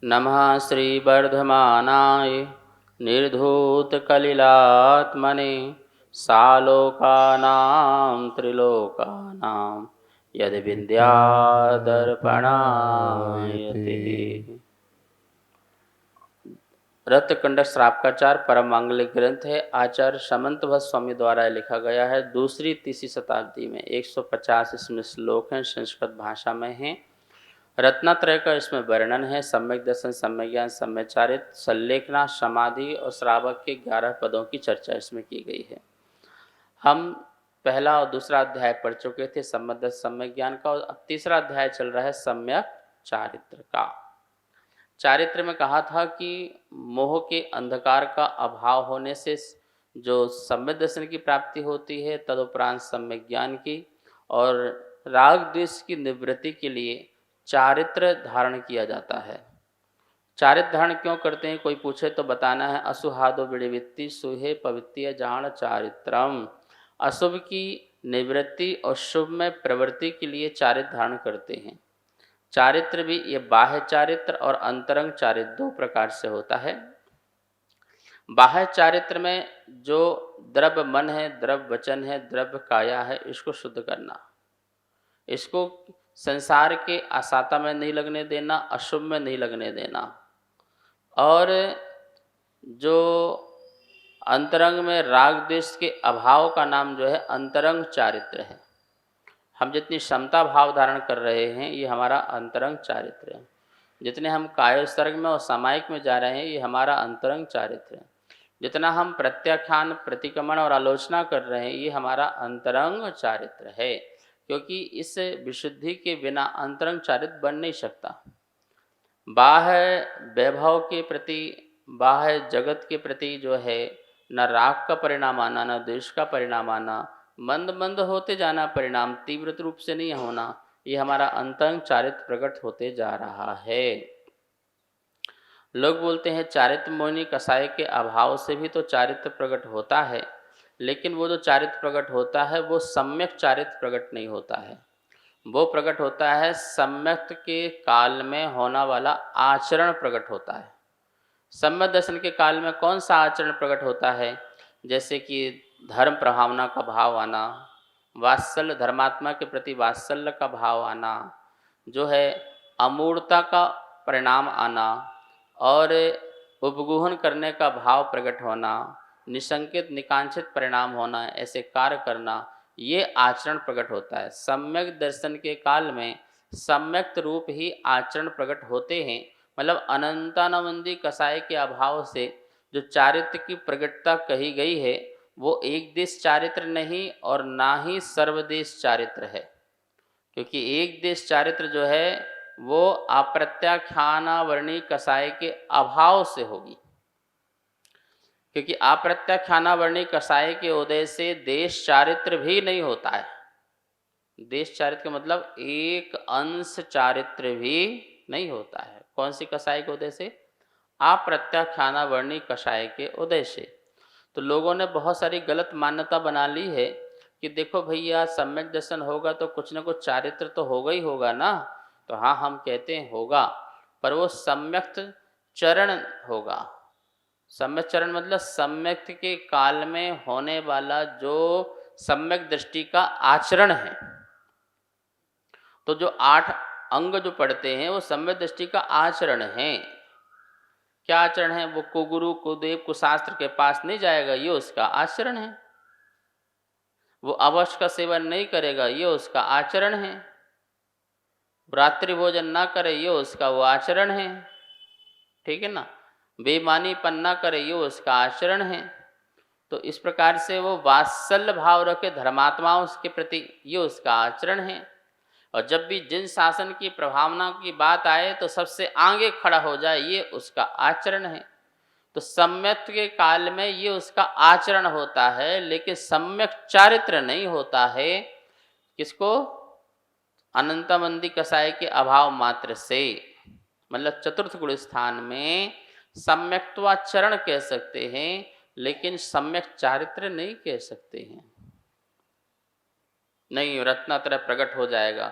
नमः श्रीवर्धमानाय निर्धूतकलिलात्मने सालोकानां त्रिलोकानां यद्विद्यादर्पणायते। रत्नकंडक श्रावकाचार परम मांगलिक ग्रंथ है। आचार्य समंत भट्ट स्वामी द्वारा लिखा गया है। दूसरी तीसरी शताब्दी में 150 इसमें श्लोक हैं, संस्कृत भाषा में हैं। रत्नात्रय का इसमें वर्णन है। सम्यक दर्शन, सम्यक ज्ञान, सम्यक चारित्र, संलेखना, समाधि और श्रावक के 11 पदों की चर्चा इसमें की गई है। हम पहला और दूसरा अध्याय पढ़ चुके थे सम्यक दर्शन, सम्यक ज्ञान का, और अब तीसरा अध्याय चल रहा है सम्यक चारित्र का। चारित्र में कहा था कि मोह के अंधकार का अभाव होने से जो सम्यक दर्शन की प्राप्ति होती है, तदुपरांत सम्यक ज्ञान की, और राग द्वेष की निवृत्ति के लिए चारित्र धारण किया जाता है। चारित्र धारण क्यों करते हैं, कोई पूछे तो बताना है। असुहादो विड़िवित्ति सुहे पवित्य जान चारित्रम। अशुभ की निवृत्ति और शुभ में प्रवृत्ति के लिए चारित्र धारण करते हैं। चारित्र भी ये बाह्य चारित्र और अंतरंग चारित्र दो प्रकार से होता है। बाह्य चारित्र में जो द्रव्य मन है, द्रव्य वचन है, द्रव्य काया है, इसको शुद्ध करना, इसको संसार के आसाता में नहीं लगने देना, अशुभ में नहीं लगने देना। और जो अंतरंग में राग द्वेष के अभाव का नाम जो है अंतरंग चारित्र है। हम जितनी क्षमता भाव धारण कर रहे हैं ये हमारा अंतरंग चारित्र है। जितने हम कायोत्सर्ग में और सामायिक में जा रहे हैं ये हमारा अंतरंग चारित्र है। जितना हम प्रत्याख्यान, प्रतिक्रमण और आलोचना कर रहे हैं ये हमारा अंतरंग चारित्र है। क्योंकि इस विशुद्धि के बिना अंतरंग चारित्र बन नहीं सकता। बाह्य वैभव के प्रति, बाह्य जगत के प्रति जो है न राग का परिणाम आना, न द्वेष का परिणाम आना, मंद मंद होते जाना, परिणाम तीव्र रूप से नहीं होना, ये हमारा अंतरंग चारित्र प्रकट होते जा रहा है। लोग बोलते हैं चारित्र मोहिनी कसाय के अभाव से भी तो चारित्र प्रकट होता है, लेकिन वो जो चारित्र प्रकट होता है वो सम्यक चारित्र प्रकट नहीं होता है। वो प्रकट होता है सम्यक के काल में होना वाला आचरण प्रकट होता है। सम्यक दर्शन के काल में कौन सा आचरण प्रकट होता है, जैसे कि धर्म प्रभावना का भाव आना, वात्सल्य, धर्मात्मा के प्रति वात्सल्य का भाव आना, जो है अमूर्तता का परिणाम आना, और उपगुहन करने का भाव प्रकट होना, निशंकित निकांक्षित परिणाम होना, ऐसे कार्य करना, ये आचरण प्रकट होता है। सम्यक दर्शन के काल में सम्यक रूप ही आचरण प्रकट होते हैं। मतलब अनंतानंदी कसाय के अभाव से जो चारित्र की प्रकटता कही गई है वो एक देश चारित्र नहीं और ना ही सर्वदेश चारित्र है। क्योंकि एक देश चारित्र जो है वो अप्रत्याख्यानावर्णी कसाय के अभाव से होगी। क्योंकि अप्रत्याख्यानावर्णी कसाय के उदय से देश चारित्र भी नहीं होता है। देश चारित्र का मतलब एक अंश चारित्र भी नहीं होता है। कौन सी कसाय के उदय से? अप्रत्याख्यानावर्णी कसाय के उदय से। तो लोगों ने बहुत सारी गलत मान्यता बना ली है कि देखो भैया सम्यक दर्शन होगा तो कुछ न कुछ चारित्र तो होगा ही होगा ना। तो हाँ, हम कहते हैं होगा, पर वो सम्यक चरण होगा। सम्यक चरण मतलब सम्यक के काल में होने वाला जो सम्यक दृष्टि का आचरण है। तो जो 8 अंग जो पढ़ते हैं वो सम्यक दृष्टि का आचरण है। क्या आचरण है? वो कुगुरु कुदेव कुशास्त्र के पास नहीं जाएगा, ये उसका आचरण है। वो अवश्य का सेवन नहीं करेगा, ये उसका आचरण है। रात्रि भोजन ना करे, ये उसका वो आचरण है। ठीक है ना? बेईमानीपन ना करे, ये उसका आचरण है। तो इस प्रकार से वो वात्सल्य भाव रखे धर्मात्माओं के प्रति, ये उसका आचरण है। और जब भी जिन शासन की प्रभावना की बात आए तो सबसे आगे खड़ा हो जाए, ये उसका आचरण है। तो सम्यक के काल में ये उसका आचरण होता है, लेकिन सम्यक चारित्र नहीं होता है। किसको? अनंतानंदी कसाय के अभाव मात्र से। मतलब चतुर्थ गुण स्थान में सम्यक्त्वाचरण कह सकते हैं, लेकिन सम्यक चारित्र नहीं कह सकते हैं। नहीं, रत्नात्रय प्रकट हो जाएगा।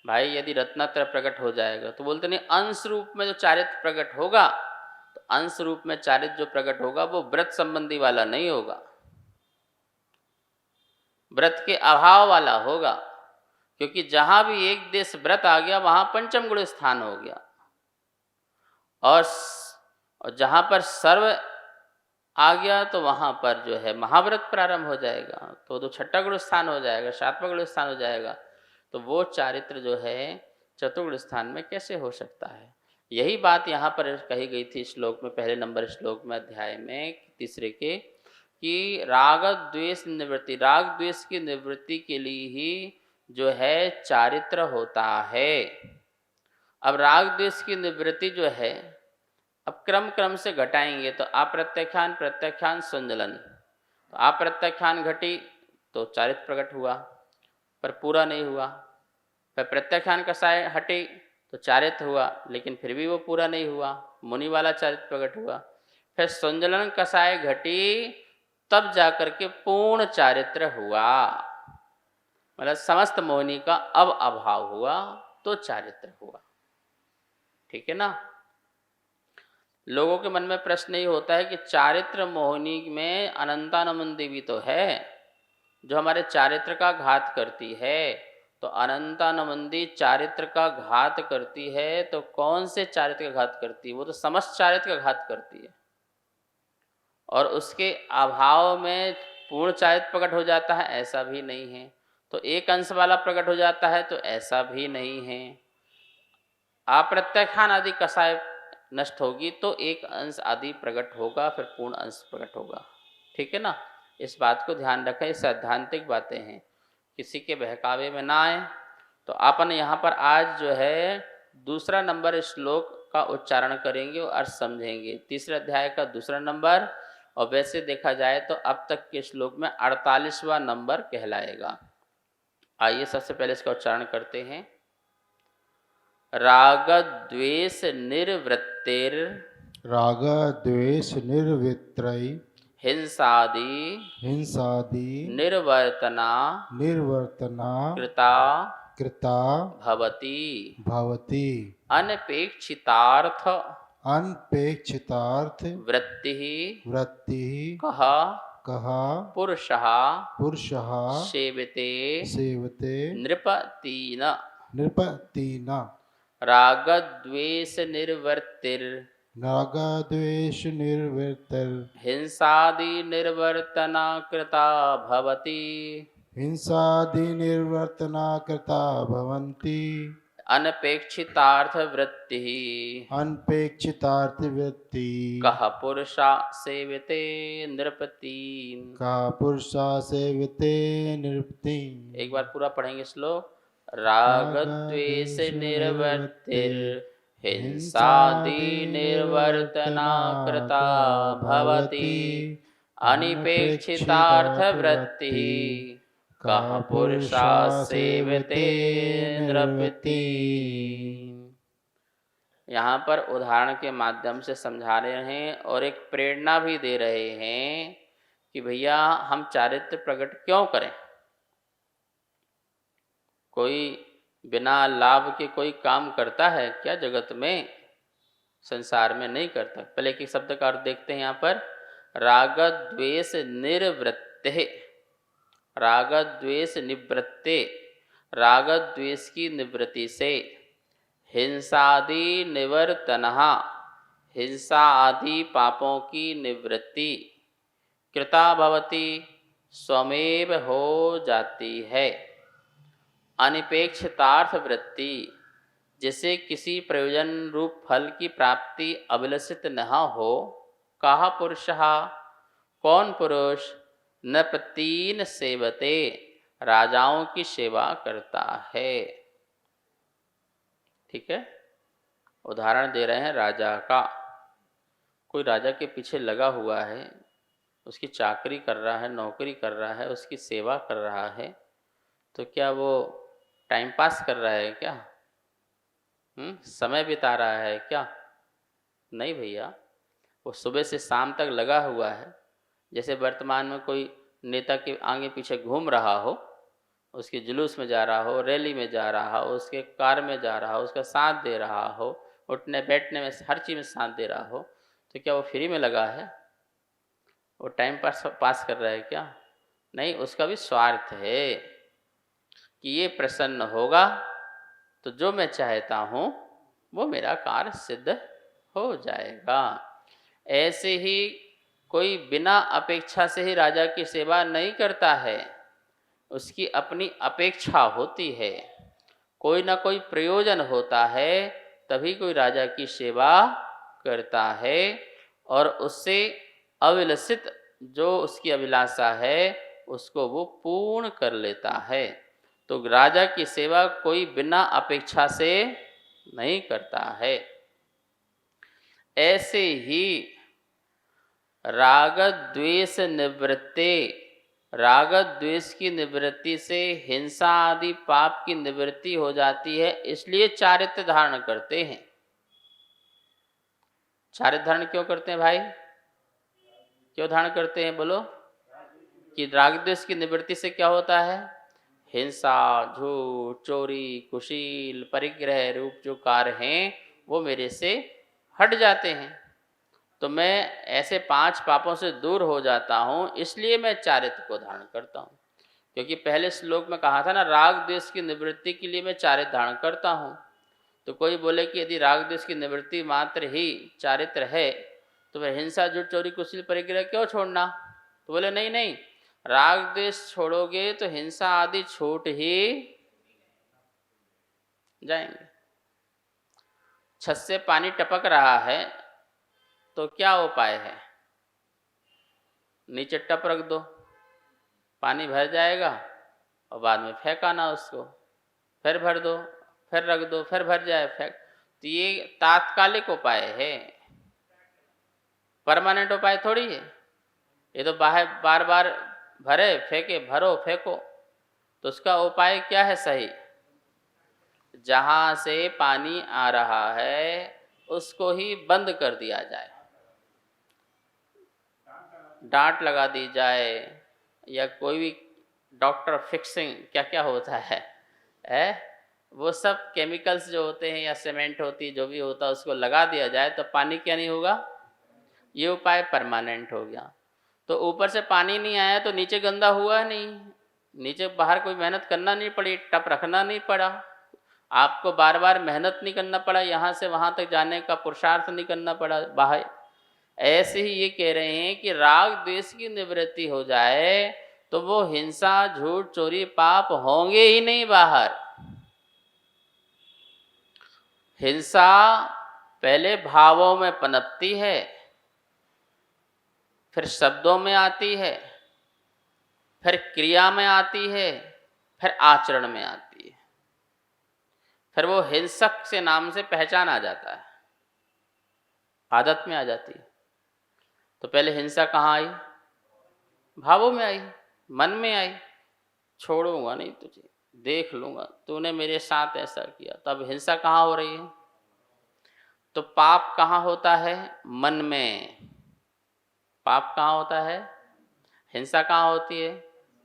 भाई यदि रत्नत्रय प्रकट हो जाएगा तो बोलते नहीं अंश रूप में जो चारित्र प्रकट होगा, तो अंश रूप में चारित्र जो प्रकट होगा वो व्रत संबंधी वाला नहीं होगा, व्रत के अभाव वाला होगा। क्योंकि जहां भी एक देश व्रत आ गया वहां पंचम गुण स्थान हो गया, और जहां पर सर्व आ गया तो वहां पर जो है महाव्रत प्रारंभ हो जाएगा, तो छठा गुण स्थान हो जाएगा, सातवां गुण स्थान हो जाएगा। तो वो चारित्र जो है चतुर्गुण स्थान में कैसे हो सकता है? यही बात यहाँ पर कही गई थी श्लोक में, पहले नंबर श्लोक में अध्याय में तीसरे के, कि राग द्वेष निवृत्ति, राग द्वेष की निवृत्ति के लिए ही जो है चारित्र होता है। अब राग द्वेष की निवृत्ति जो है अब क्रम क्रम से घटाएंगे, तो अप्रत्याख्यान प्रत्याख्यान संजलन, तो अप्रत्याख्यान घटी तो चारित्र प्रकट हुआ पर पूरा नहीं हुआ, फिर प्रत्याख्यान कसाय हटी तो चारित्र हुआ लेकिन फिर भी वो पूरा नहीं हुआ, मुनि वाला चारित्र प्रकट हुआ। फिर संजलन कसाय घटी तब जाकर के पूर्ण चारित्र हुआ, मतलब समस्त मोहिनी का अब अभाव हुआ तो चारित्र हुआ। ठीक है ना? लोगों के मन में प्रश्न ये होता है कि चारित्र मोहिनी में अनंतानमन देवी तो है जो हमारे चारित्र का घात करती है, तो अनंतानमंदी चारित्र का घात करती है तो कौन से चारित्र का घात करती है? वो तो समस्त चारित्र का घात करती है, और उसके अभाव में पूर्ण चारित्र प्रकट हो जाता है ऐसा भी नहीं है, तो एक अंश वाला प्रकट हो जाता है तो ऐसा भी नहीं है। अप्रत्याख्यान आदि कसाय नष्ट होगी तो एक अंश आदि प्रकट होगा, फिर पूर्ण अंश प्रकट होगा। ठीक है ना? इस बात को ध्यान रखें, ये सैद्धांतिक बातें हैं, किसी के बहकावे में ना आए। तो अपन यहाँ पर आज जो है दूसरा नंबर श्लोक का उच्चारण करेंगे और अर्थ समझेंगे, तीसरे अध्याय का दूसरा नंबर, और वैसे देखा जाए तो अब तक के श्लोक में 48वां नंबर कहलाएगा। आइए सबसे पहले इसका उच्चारण करते हैं। राग द्वेष निर्वृत्तिर, राग द्वेष निर्वृत्तै, हिंसादि हिंसादि निर्वर्तना निर्वर्तना कृता कृता भवति, भवति, अनपेक्षितार्थ अनपेक्षितार्थ वृत्ति वृत्ति कह कः पुरुषः पुरुषः सेवते सेवते नृपतीन। नृपतीन। राग द्वेष निर्वर्तिर, राग द्वेष निर्वृत्तर, हिंसादि निर्वर्तना कृता भवति, हिंसादि निर्वर्तना कृता भवन्ति, अनपेक्षितार्थ वृत्ति अनपेक्षितार्थ वृत्ति कः पुरुषा सेवते नृपतीन। कः पुरुषा सेवते नृपति। एक बार पूरा पढ़ेंगे श्लोक। राग द्वेष निर्वर्तिर, हिंसादि निर्वर्तना कृता भवति, अनपेक्षितार्थ वृत्ति कः पुरुषा सेवते नृपति। यहाँ पर उदाहरण के माध्यम से समझा रहे हैं और एक प्रेरणा भी दे रहे हैं कि भैया हम चारित्र प्रकट क्यों करें। कोई बिना लाभ के कोई काम करता है क्या जगत में? संसार में नहीं करता। पहले एक शब्द का अर्थ देखते हैं यहाँ पर। राग द्वेष निर्वृत्ते, राग द्वेष निवृत्ते, राग द्वेष की निवृत्ति से, हिंसादि निवर्तनहा, हिंसा आदि पापों की निवृत्ति, कृता भवति, स्वमेव हो जाती है, अनपेक्षितार्थ वृत्ति, जिसे किसी प्रयोजन रूप फल की प्राप्ति अभिलषित न हो। कहा पुरुषः, कौन पुरुष? नृपतीन सेवते, राजाओं की सेवा करता है। ठीक है? उदाहरण दे रहे हैं राजा का। कोई राजा के पीछे लगा हुआ है, उसकी चाकरी कर रहा है, नौकरी कर रहा है, उसकी सेवा कर रहा है, तो क्या वो टाइम पास कर रहा है क्या? समय बिता रहा है क्या? नहीं भैया, वो सुबह से शाम तक लगा हुआ है। जैसे वर्तमान में कोई नेता के आगे पीछे घूम रहा हो उसके जुलूस में जा रहा हो, रैली में जा रहा हो, उसके कार में जा रहा हो, उसका साथ दे रहा हो, उठने बैठने में हर चीज़ में साथ दे रहा हो, तो क्या वो फ्री में लगा है? वो टाइम पास कर रहा है क्या? नहीं, उसका भी स्वार्थ है कि ये प्रसन्न होगा तो जो मैं चाहता हूँ वो मेरा कार्य सिद्ध हो जाएगा। ऐसे ही कोई बिना अपेक्षा से ही राजा की सेवा नहीं करता है, उसकी अपनी अपेक्षा होती है, कोई ना कोई प्रयोजन होता है, तभी कोई राजा की सेवा करता है और उससे अविलसित जो उसकी अभिलाषा है उसको वो पूर्ण कर लेता है। तो राजा की सेवा कोई बिना अपेक्षा से नहीं करता है। ऐसे ही राग द्वेष निवृत्ति, राग द्वेष की निवृत्ति से हिंसा आदि पाप की निवृत्ति हो जाती है, इसलिए चारित्र धारण करते हैं। चारित्र धारण क्यों करते हैं भाई? क्यों धारण करते हैं बोलो? कि राग द्वेष की निवृत्ति से क्या होता है? हिंसा, झूठ, चोरी, कुशील, परिग्रह रूप जो कार्य हैं वो मेरे से हट जाते हैं। तो मैं ऐसे 5 पापों से दूर हो जाता हूँ, इसलिए मैं चारित्र को धारण करता हूँ। क्योंकि पहले श्लोक में कहा था ना, राग द्वेष की निवृत्ति के लिए मैं चारित्र धारण करता हूँ। तो कोई बोले कि यदि राग द्वेष की निवृत्ति मात्र ही चारित्र है तो वह हिंसा, झूठ, चोरी, कुशील, परिग्रह क्यों छोड़ना? तो बोले नहीं नहीं, राग द्वेष छोड़ोगे तो हिंसा आदि छूट ही जाएंगे। छत से पानी टपक रहा है तो क्या उपाय है? नीचे टप रख दो, पानी भर जाएगा और बाद में फेंका ना उसको, फिर भर दो, फिर रख दो, फिर भर जाए, फेंक। तो ये तात्कालिक उपाय है, परमानेंट उपाय थोड़ी है। ये तो बार बार भरे फेंके, भरो फेंको। तो उसका उपाय क्या है सही? जहाँ से पानी आ रहा है उसको ही बंद कर दिया जाए, डांट लगा दी जाए, या कोई भी डॉक्टर फिक्सिंग क्या क्या होता है वो सब केमिकल्स जो होते हैं या सीमेंट होती है, जो भी होता है उसको लगा दिया जाए तो पानी क्या नहीं होगा? ये उपाय परमानेंट हो गया। तो ऊपर से पानी नहीं आया तो नीचे गंदा हुआ नहीं, नीचे बाहर कोई मेहनत करना नहीं पड़ी, टप रखना नहीं पड़ा, आपको बार बार मेहनत नहीं करना पड़ा, यहाँ से वहाँ तक जाने का पुरुषार्थ नहीं करना पड़ा बाहर। ऐसे ही ये कह रहे हैं कि राग द्वेष की निवृत्ति हो जाए तो वो हिंसा, झूठ, चोरी, पाप होंगे ही नहीं बाहर। हिंसा पहले भावों में पनपती है, फिर शब्दों में आती है, फिर क्रिया में आती है, फिर आचरण में आती है, फिर वो हिंसक से नाम से पहचान आ जाता है, आदत में आ जाती है। तो पहले हिंसा कहाँ आई? भावों में आई, मन में आई। छोड़ूंगा नहीं तुझे, देख लूंगा, तूने मेरे साथ ऐसा किया। तब हिंसा कहाँ हो रही है? तो पाप कहाँ होता है? मन में। पाप कहाँ होता है? हिंसा कहाँ होती है?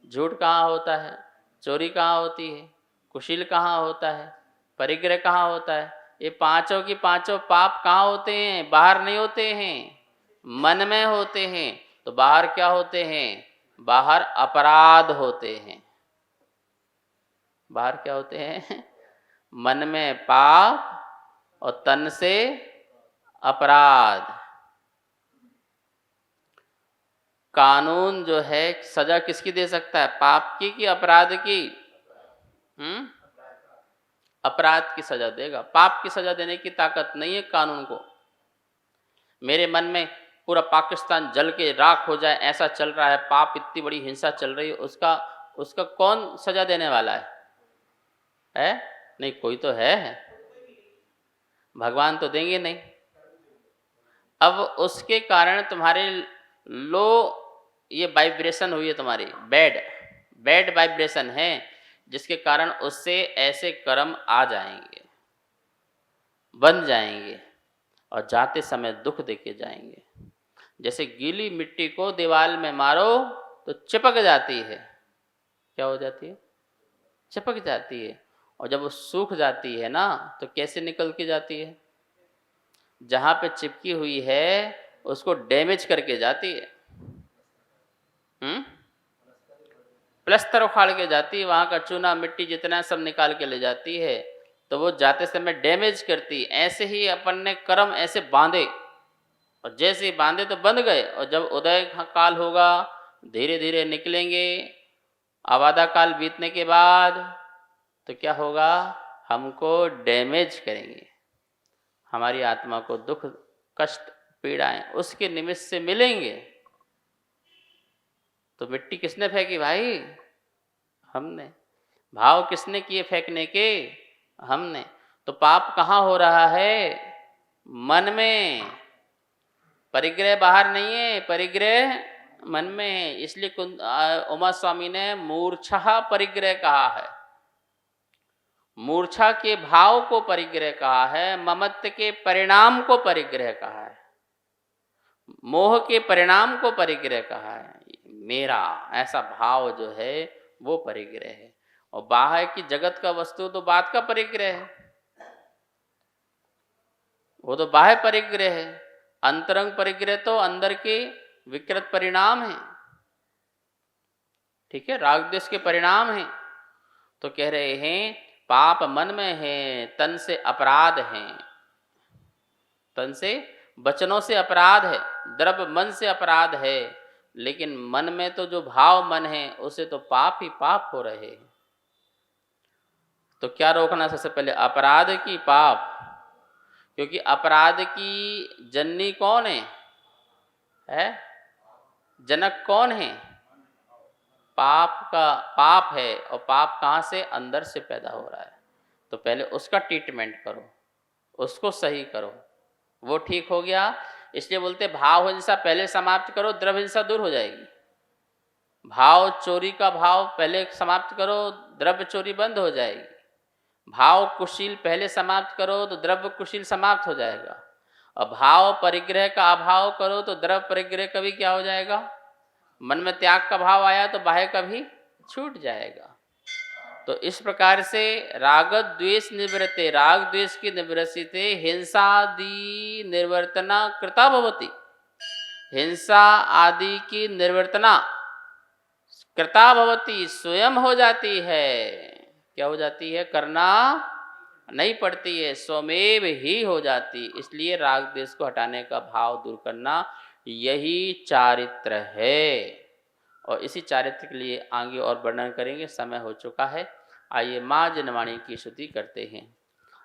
झूठ कहाँ होता है? चोरी कहाँ होती है? कुशील कहाँ होता है? परिग्रह कहाँ होता है? ये पांचों की पांचों पाप कहाँ होते हैं? बाहर नहीं होते हैं, मन में होते हैं। तो बाहर क्या होते हैं? बाहर अपराध होते हैं। बाहर क्या होते हैं? मन में पाप और तन से अपराध। कानून जो है सजा किसकी दे सकता है? पाप की कि अपराध की? अपराध की सजा देगा, पाप की सजा देने की ताकत नहीं है कानून को। मेरे मन में पूरा पाकिस्तान जल के राख हो जाए ऐसा चल रहा है, पाप इतनी बड़ी हिंसा चल रही है, उसका कौन सजा देने वाला है? नहीं, कोई तो है, भगवान तो देंगे नहीं। अब उसके कारण तुम्हारे लो ये वाइब्रेशन हुई है, तुम्हारी बैड वाइब्रेशन है, जिसके कारण उससे ऐसे कर्म आ जाएंगे, बन जाएंगे और जाते समय दुख देके जाएंगे। जैसे गीली मिट्टी को दीवार में मारो तो चिपक जाती है, क्या हो जाती है? चिपक जाती है। और जब वो सूख जाती है ना तो कैसे निकल के जाती है? जहाँ पे चिपकी हुई है उसको डैमेज करके जाती है। प्लस्तर उखाड़ के जाती है, वहाँ का चूना मिट्टी जितना सब निकाल के ले जाती है। तो वो जाते समय डैमेज करती। ऐसे ही अपन ने कर्म ऐसे बांधे, और जैसे ही बांधे तो बंध गए, और जब उदय काल होगा धीरे धीरे निकलेंगे। आवादा काल बीतने के बाद तो क्या होगा? हमको डैमेज करेंगे, हमारी आत्मा को दुख कष्ट पीड़ाएं उसके निमित्त से मिलेंगे। तो मिट्टी किसने फेंकी भाई? हमने। भाव किसने किए फेंकने के? हमने। तो पाप कहाँ हो रहा है? मन में। परिग्रह बाहर नहीं है, परिग्रह मन में है। इसलिए उमा स्वामी ने मूर्छा परिग्रह कहा है। मूर्छा के भाव को परिग्रह कहा है, ममत्व के परिणाम को परिग्रह कहा है, मोह के परिणाम को परिग्रह कहा है। मेरा ऐसा भाव जो है वो परिग्रह है। और बाहर की जगत का वस्तु तो बात का परिग्रह है, वो तो बाह्य परिग्रह है। अंतरंग परिग्रह तो अंदर के विकृत परिणाम है। ठीक है, राग द्वेष के परिणाम है। तो कह रहे हैं पाप मन में है, तन से अपराध है। तन से, वचनों से अपराध है, द्रव्य मन से अपराध है। लेकिन मन में तो जो भाव मन है उसे तो पाप ही पाप हो रहे हैं। तो क्या रोकना? सबसे पहले अपराध की पाप। क्योंकि अपराध की जननी कौन है? जनक कौन है? पाप का पाप है। और पाप कहाँ से? अंदर से पैदा हो रहा है। तो पहले उसका ट्रीटमेंट करो, उसको सही करो, वो ठीक हो गया। इसलिए बोलते भाव हिंसा पहले समाप्त करो, द्रव्य हिंसा दूर हो जाएगी। भाव चोरी का भाव पहले समाप्त करो, द्रव्य चोरी बंद हो जाएगी। भाव कुशील पहले समाप्त करो तो द्रव्य कुशील समाप्त हो जाएगा। और भाव परिग्रह का अभाव करो तो द्रव्य परिग्रह कभी क्या हो जाएगा? मन में त्याग का भाव आया तो बाह्य कभी छूट जाएगा। तो इस प्रकार से राग द्वेष निवृत्ते, राग द्वेष की निवृत्ति हिंसादि निर्वर्तना कृता भवति। हिंसा आदि की निर्वर्तना कृता भवति, स्वयं हो जाती है। क्या हो जाती है? करना नहीं पड़ती है, स्वमेव ही हो जाती। इसलिए राग द्वेष को हटाने का भाव दूर करना यही चारित्र है। और इसी चारित्र के लिए आगे और वर्णन करेंगे, समय हो चुका है। आइए माँ जनवाणी की स्तुति करते हैं।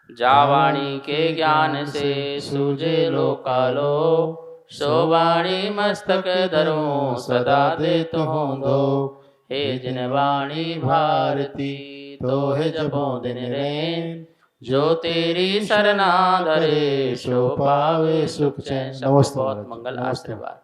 जावाणी के ज्ञान से सूझे लोकालो, शोवाणी मस्तक धरो सदा दे तो दो। हे जनवाणी भारती तो है जपो दिन रैन, जो तेरी शरणा धरे सो पावे सुख चैन। सबको बहुत मंगल आशीर्वाद।